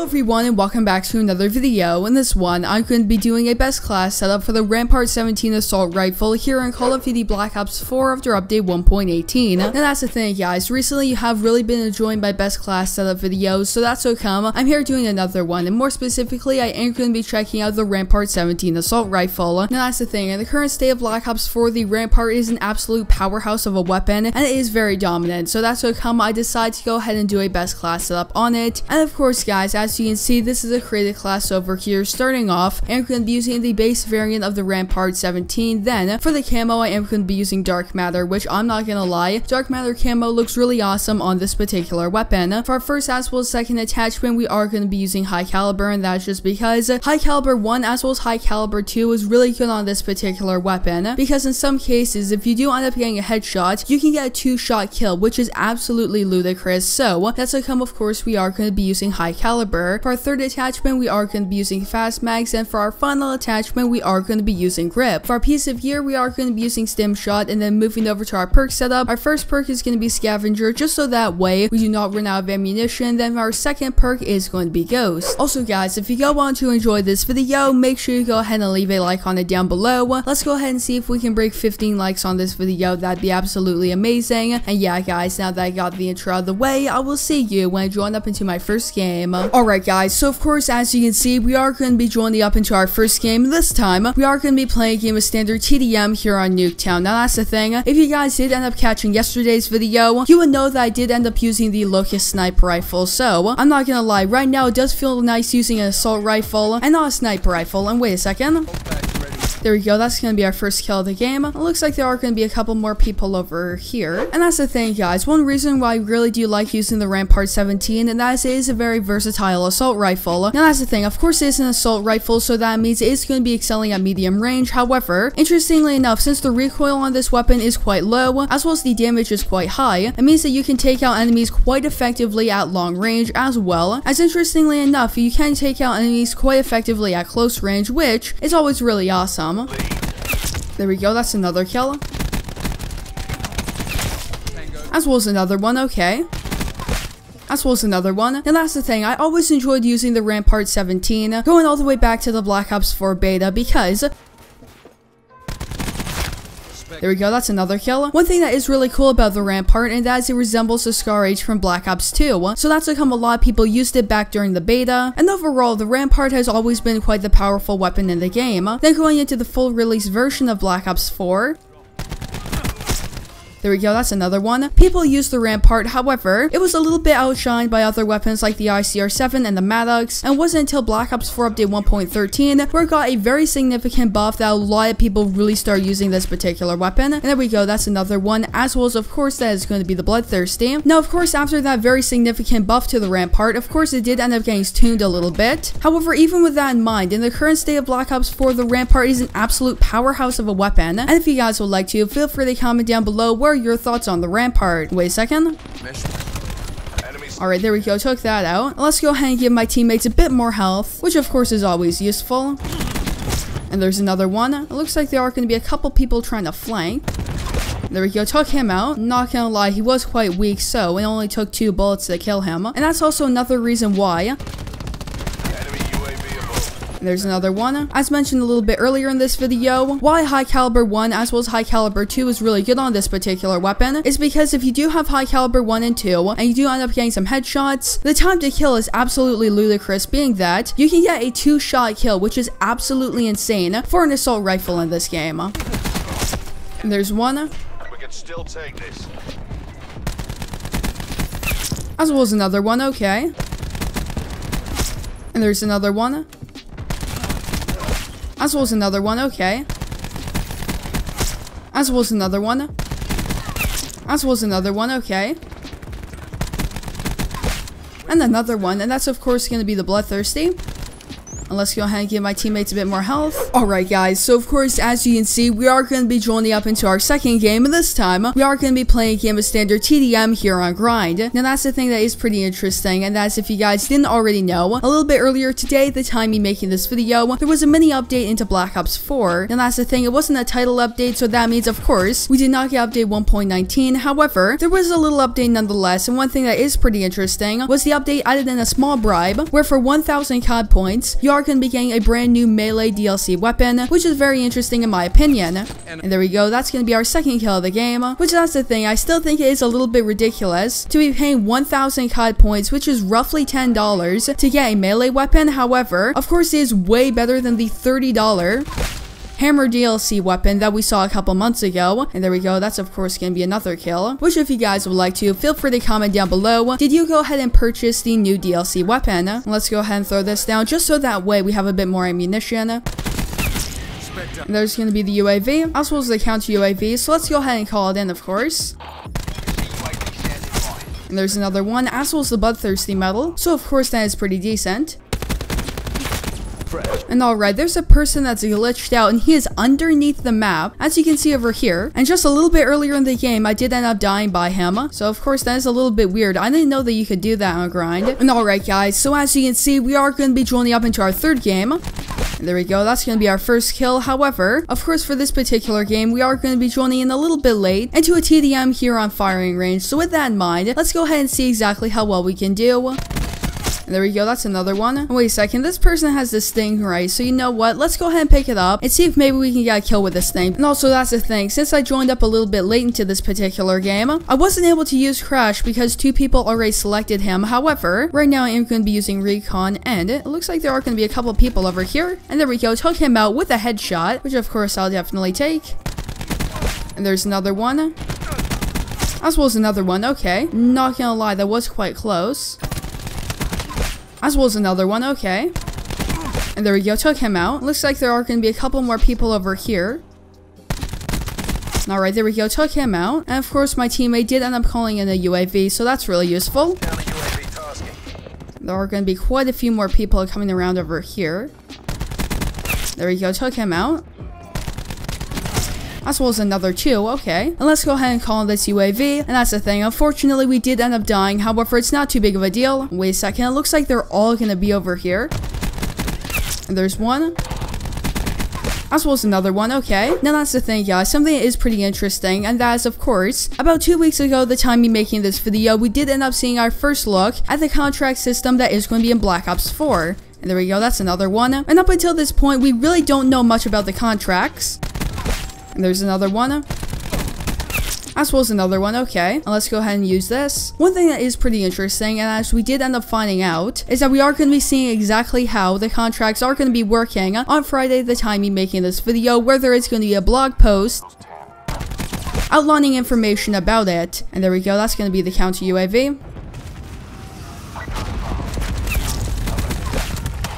Hello everyone and welcome back to another video. In this one, I'm going to be doing a best class setup for the RAMPART-17 assault rifle here in Call of Duty Black Ops 4 after update 1.18. Now that's the thing guys, recently you have really been enjoying my best class setup videos, so that's so come, I'm here doing another one, and more specifically I am going to be checking out the RAMPART-17 assault rifle. Now that's the thing, in the current state of Black Ops 4, the Rampart is an absolute powerhouse of a weapon, and it is very dominant, so that's so come I decided to go ahead and do a best class setup on it. And of course guys, as you can see, this is a created class over here. Starting off, I am going to be using the base variant of the RAMPART-17. Then, for the camo, I am going to be using Dark Matter, which I'm not gonna lie, Dark Matter camo looks really awesome on this particular weapon. For our first as well as second attachment, we are going to be using High Caliber, and that's just because High Caliber 1 as well as High Caliber 2 is really good on this particular weapon, because in some cases, if you do end up getting a headshot, you can get a 2-shot kill, which is absolutely ludicrous. So, that's how come, of course, we are going to be using High Caliber. For our third attachment, we are going to be using Fast Mags, and for our final attachment, we are going to be using Grip. For our piece of gear, we are going to be using Stim Shot, and then moving over to our perk setup, our first perk is going to be Scavenger, just so that way we do not run out of ammunition. Then our second perk is going to be Ghost. Also guys, if you go on to enjoy this video, make sure you go ahead and leave a like on it down below. Let's go ahead and see if we can break 15 likes on this video, that'd be absolutely amazing. And yeah guys, now that I got the intro out of the way, I will see you when I join up into my first game. Alright guys, so of course as you can see, we are going to be joining up into our first game. This time, we are going to be playing a game of standard TDM here on Nuketown. Now that's the thing, if you guys did end up catching yesterday's video, you would know that I did end up using the Locust Sniper Rifle. So, I'm not gonna lie, right now it does feel nice using an assault rifle and not a sniper rifle. And wait a second. There we go, that's going to be our first kill of the game. It looks like there are going to be a couple more people over here. And that's the thing guys, one reason why I really do like using the RAMPART-17, and that is it is a very versatile assault rifle. Now that's the thing, of course it is an assault rifle, so that means it is going to be excelling at medium range. However, interestingly enough, since the recoil on this weapon is quite low, as well as the damage is quite high, it means that you can take out enemies quite effectively at long range, as well as interestingly enough, you can take out enemies quite effectively at close range, which is always really awesome. There we go, that's another kill. As well as another one, okay. As well as another one. And that's the thing, I always enjoyed using the RAMPART-17, going all the way back to the Black Ops 4 beta, because there we go, that's another kill. One thing that is really cool about the Rampart, and that is it resembles the Scar H from Black Ops 2. So that's how come a lot of people used it back during the beta. And overall, the Rampart has always been quite the powerful weapon in the game. Then going into the full release version of Black Ops 4. There we go, that's another one. People use the Rampart, however, it was a little bit outshined by other weapons like the ICR-7 and the Maddox, and it wasn't until Black Ops 4 update 1.13 where it got a very significant buff that a lot of people really start using this particular weapon. And there we go, that's another one, as well as of course that is going to be the Bloodthirsty. Now of course after that very significant buff to the Rampart, of course it did end up getting tuned a little bit. However, even with that in mind, in the current state of Black Ops 4, the Rampart is an absolute powerhouse of a weapon. And if you guys would like to, feel free to comment down below where your thoughts on the Rampart. Wait a second. Alright, there we go, took that out. Let's go ahead and give my teammates a bit more health, which of course is always useful. And there's another one. It looks like there are going to be a couple people trying to flank. There we go, took him out. Not gonna lie, he was quite weak, so it only took 2 bullets to kill him. And that's also another reason why. There's another one. As mentioned a little bit earlier in this video, why High Caliber 1 as well as High Caliber 2 is really good on this particular weapon is because if you do have High Caliber 1 and 2 and you do end up getting some headshots, the time to kill is absolutely ludicrous, being that you can get a 2-shot kill, which is absolutely insane for an assault rifle in this game. And there's one. We can still take this. As well as another one, okay. And there's another one. As well as another one, okay. As well as another one. As well as another one, okay. And another one, and that's of course going to be the Bloodthirsty. And let's go ahead and give my teammates a bit more health. Alright guys, so of course as you can see, we are going to be joining up into our second game, and this time we are going to be playing a game of standard TDM here on Grind. Now that's the thing that is pretty interesting, and that's if you guys didn't already know, a little bit earlier today, the time me making this video, there was a mini update into Black Ops 4. Now that's the thing, it wasn't a title update, so that means of course we did not get update 1.19. However, there was a little update nonetheless, and one thing that is pretty interesting was the update added in a small bribe, where for 1000 COD points, you are going to be getting a brand new melee DLC weapon, which is very interesting in my opinion. And there we go, that's going to be our second kill of the game, which that's the thing, I still think it is a little bit ridiculous to be paying 1000 COD points, which is roughly $10 to get a melee weapon. However, of course it is way better than the $30 Hammer DLC weapon that we saw a couple months ago. And there we go, that's of course going to be another kill, which if you guys would like to, feel free to comment down below, did you go ahead and purchase the new DLC weapon? Let's go ahead and throw this down just so that way we have a bit more ammunition. And there's going to be the UAV, as well as the counter UAV, so let's go ahead and call it in of course. And there's another one, as well as the Bloodthirsty medal, so of course that is pretty decent. And alright, there's a person that's glitched out, and he is underneath the map, as you can see over here. And just a little bit earlier in the game, I did end up dying by him, so of course that is a little bit weird. I didn't know that you could do that on Grind. And alright guys, so as you can see, we are going to be joining up into our third game. And there we go, that's going to be our first kill. However, of course for this particular game, we are going to be joining in a little bit late into a TDM here on firing range. So with that in mind, let's go ahead and see exactly how well we can do. And there we go, that's another one. Wait a second, this person has this thing, right? So you know what, let's go ahead and pick it up and see if maybe we can get a kill with this thing. And also that's the thing, since I joined up a little bit late into this particular game, I wasn't able to use Crash because two people already selected him. However, right now I am going to be using Recon, and it looks like there are going to be a couple people over here. And there we go, took him out with a headshot, which of course I'll definitely take. And there's another one, as well as another one. Okay, not gonna lie, that was quite close. As well as another one, okay. And there we go, took him out. Looks like there are going to be a couple more people over here. Alright, there we go, took him out. And of course my teammate did end up calling in a UAV, so that's really useful. There are going to be quite a few more people coming around over here. There we go, took him out. As well as another two, okay. And let's go ahead and call this UAV. And that's the thing, unfortunately we did end up dying, however it's not too big of a deal. Wait a second, it looks like they're all gonna be over here. And there's one. As well as another one, okay. Now that's the thing guys, something that is pretty interesting, and that is of course, about 2 weeks ago, the time me making this video, we did end up seeing our first look at the contract system that is going to be in Black Ops 4. And there we go, that's another one. And up until this point, we really don't know much about the contracts. And there's another one. As well as another one, okay. And let's go ahead and use this. One thing that is pretty interesting, and as we did end up finding out, is that we are going to be seeing exactly how the contracts are going to be working on Friday, the time me making this video, where there is going to be a blog post outlining information about it. And there we go, that's going to be the counter UAV.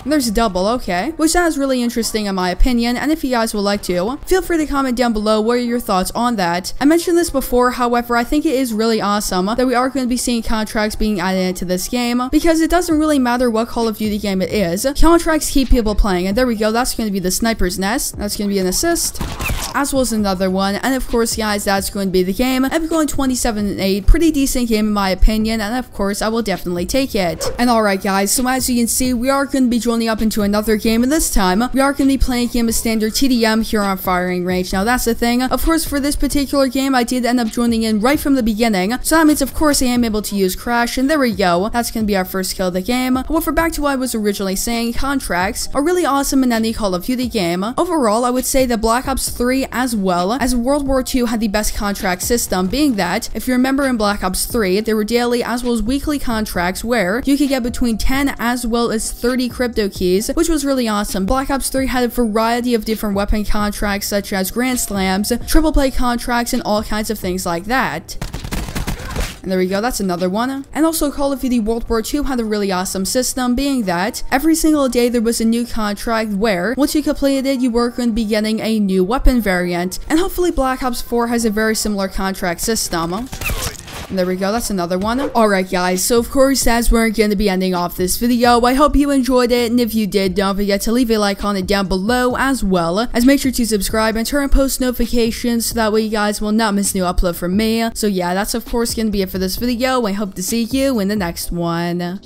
There's a double, okay, which that is really interesting in my opinion, and if you guys would like to, feel free to comment down below what are your thoughts on that. I mentioned this before, however, I think it is really awesome that we are going to be seeing contracts being added into this game, because it doesn't really matter what Call of Duty game it is, contracts keep people playing. And there we go, that's going to be the Sniper's Nest, that's going to be an assist, as well as another one. And of course guys, that's going to be the game. I'm going 27-8, pretty decent game in my opinion, and of course I will definitely take it. And alright guys, so as you can see, we are going to be joining up into another game, and this time we are going to be playing a game of standard TDM here on firing range. Now that's the thing, of course for this particular game I did end up joining in right from the beginning, so that means of course I am able to use Crash. And there we go, that's going to be our first kill of the game. However, back to what I was originally saying, contracts are really awesome in any Call of Duty game. Overall, I would say that Black Ops 3 as well as World War II had the best contract system, being that if you remember in Black Ops 3 there were daily as well as weekly contracts where you could get between 10 as well as 30 crypto keys, which was really awesome. Black Ops 3 had a variety of different weapon contracts such as Grand Slams, triple play contracts, and all kinds of things like that. And there we go, that's another one. And also Call of Duty World War II had a really awesome system, being that every single day there was a new contract where once you completed it, you were going to be getting a new weapon variant. And hopefully Black Ops 4 has a very similar contract system. And there we go, that's another one. Alright guys, so of course as we're going to be ending off this video, I hope you enjoyed it, and if you did, don't forget to leave a like on it down below, as well as make sure to subscribe and turn on post notifications so that way you guys will not miss new upload from me. So yeah, that's of course going to be it for this video. I hope to see you in the next one.